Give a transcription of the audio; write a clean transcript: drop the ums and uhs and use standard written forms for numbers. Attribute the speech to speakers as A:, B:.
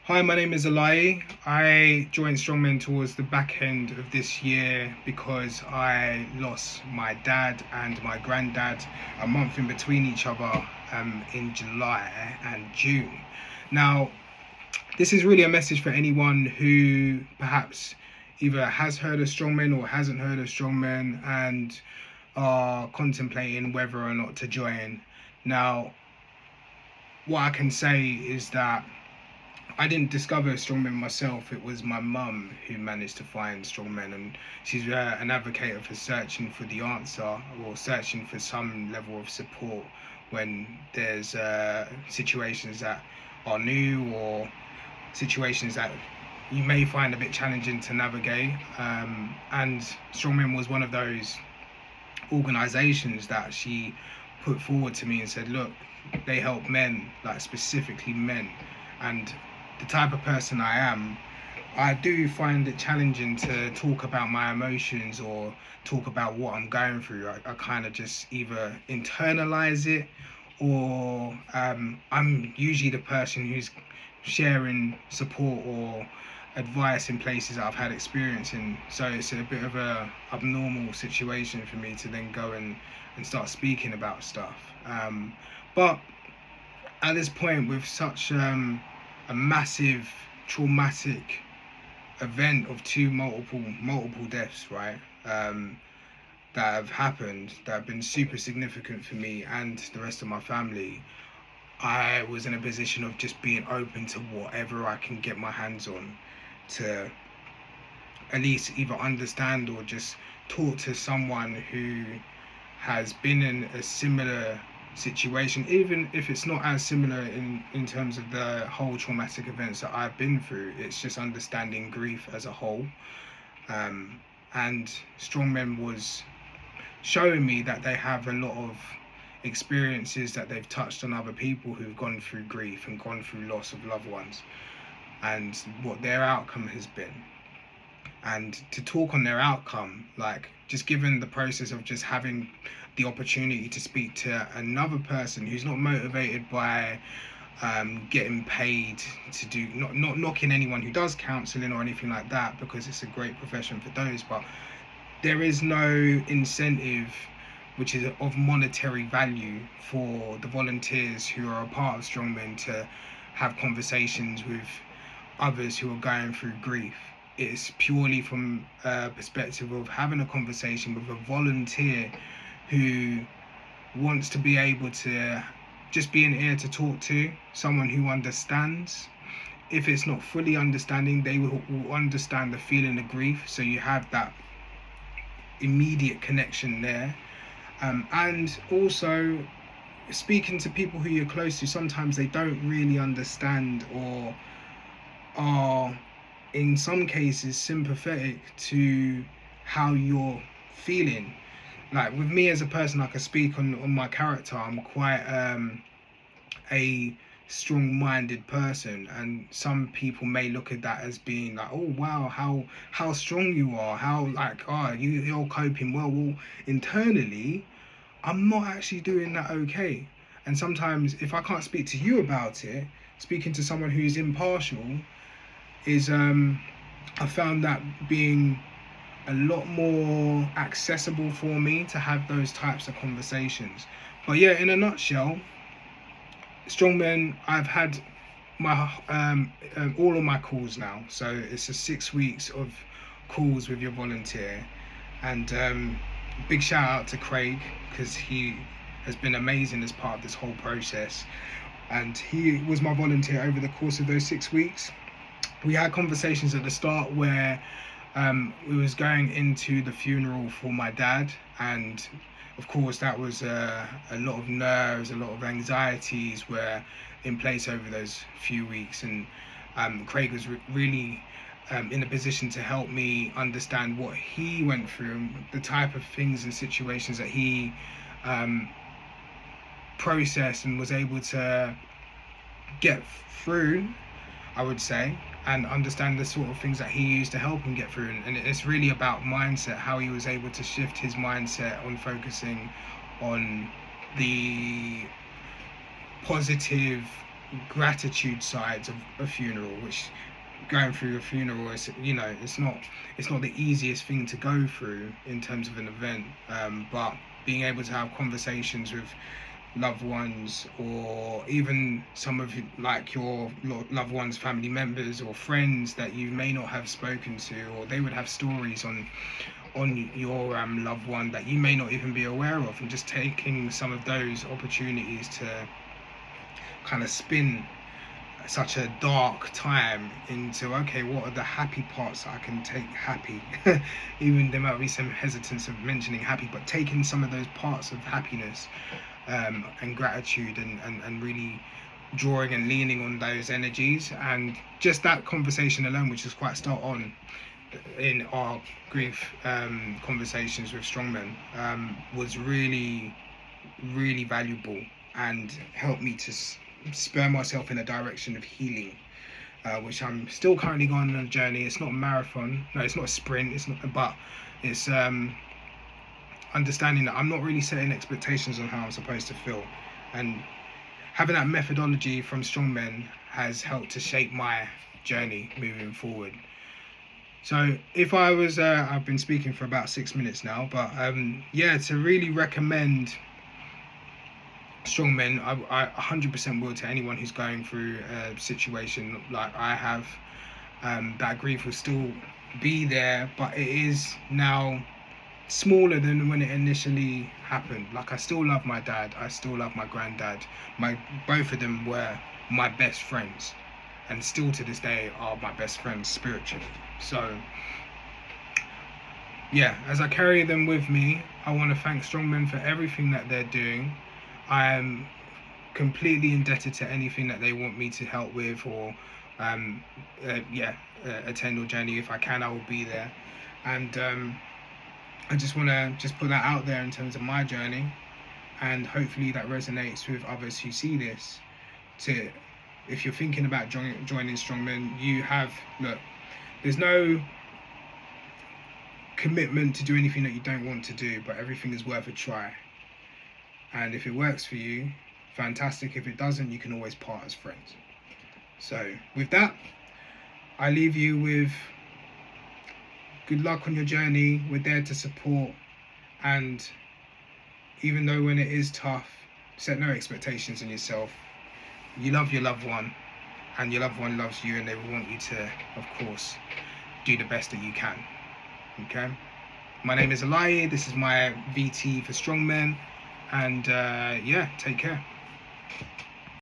A: Hi, my name is Alayi. I joined Strongmen towards the back end of this year because I lost my dad and my granddad a month in between each other in July and June. Now, this is really a message for anyone who perhaps either has heard of Strongmen or hasn't heard of Strongmen and are contemplating whether or not to join. Now, what I can say is that I didn't discover strongmen myself. It was my mum who managed to find strongmen, and she's an advocate for searching for the answer or searching for some level of support when there's situations that are new or situations that you may find a bit challenging to navigate. And Strongmen was one of those organisations that she put forward to me and said, look, they help men, like specifically men. And the type of person I am, I do find it challenging to talk about my emotions or talk about what I'm going through. I kind of just either internalize it or I'm usually the person who's sharing support or advice in places that I've had experience in. So it's a bit of a abnormal situation for me to then go and start speaking about stuff. But at this point, with such a massive traumatic event of multiple deaths, right, that have happened, that have been super significant for me and the rest of my family, I was in a position of just being open to whatever I can get my hands on to at least either understand or just talk to someone who has been in a similar situation, even if it's not as similar in terms of the whole traumatic events that I've been through. It's just understanding grief as a whole. And Strongmen was showing me that they have a lot of experiences that they've touched on other people who've gone through grief and gone through loss of loved ones and what their outcome has been. And to talk on their outcome, like just given the process of just having the opportunity to speak to another person who's not motivated by getting paid to do, not knocking anyone who does counselling or anything like that, because it's a great profession for those, but there is no incentive which is of monetary value for the volunteers who are a part of Strongmen to have conversations with others who are going through grief. It's purely from a perspective of having a conversation with a volunteer who wants to be able to just be an ear to talk to, someone who understands. If it's not fully understanding, they will understand the feeling of grief, so you have that immediate connection there. And also speaking to people who you're close to, sometimes they don't really understand or are in some cases sympathetic to how you're feeling. Like with me as a person, I can speak on my character. I'm quite a strong-minded person, and some people may look at that as being like, oh wow, how strong you are, how like you're coping well. Internally I'm not actually doing that okay. And sometimes if I can't speak to you about it, speaking to someone who's impartial is I found that being a lot more accessible for me to have those types of conversations. But yeah, in a nutshell, Strongmen, I've had my all of my calls now, so it's a 6 weeks of calls with your volunteer. And big shout out to Craig, because he has been amazing as part of this whole process, and he was my volunteer over the course of those 6 weeks. We had conversations at the start where we was going into the funeral for my dad, and of course that was a lot of nerves, a lot of anxieties were in place over those few weeks, and Craig was really in a position to help me understand what he went through and the type of things and situations that he processed and was able to get through, I would say, and understand the sort of things that he used to help him get through. And it's really about mindset, how he was able to shift his mindset on focusing on the positive gratitude sides of a funeral, which going through a funeral is, it's not the easiest thing to go through in terms of an event, but being able to have conversations with loved ones, or even some of like your loved ones, family members or friends that you may not have spoken to, or they would have stories on your loved one that you may not even be aware of, and just taking some of those opportunities to kind of spin such a dark time into, okay, what are the happy parts that I can take happy. Even there might be some hesitance of mentioning happy, but taking some of those parts of happiness, and gratitude, and really drawing and leaning on those energies. And just that conversation alone, which is quite start on in our grief conversations with strongmen, was really, really valuable, and helped me to spur myself in a direction of healing, which I'm still currently going on a journey. It's not a marathon, no, it's not a sprint, it's not, but it's understanding that I'm not really setting expectations on how I'm supposed to feel, and having that methodology from strongmen has helped to shape my journey moving forward. So if I was, I've been speaking for about 6 minutes now, but to really recommend strongmen, I 100% will, to anyone who's going through a situation like I have. That grief will still be there, but it is now smaller than when it initially happened. Like, I still love my dad, I still love my granddad. Both of them were my best friends, and still to this day are my best friends spiritually. So yeah, as I carry them with me, I want to thank strongmen for everything that they're doing. I am completely indebted to anything that they want me to help with, or attend or journey. If I can, I will be there. And I just want to put that out there in terms of my journey, and hopefully that resonates with others who see this. To, if you're thinking about joining strongmen, there's no commitment to do anything that you don't want to do, but everything is worth a try. And if it works for you, fantastic. If it doesn't, you can always part as friends. So with that, I leave you with good luck on your journey. We're there to support, and even though when it is tough, set no expectations on yourself. You love your loved one, and your loved one loves you, and they will want you to, of course, do the best that you can. Okay? My name is Alayi. This is my VT for strongmen, and take care.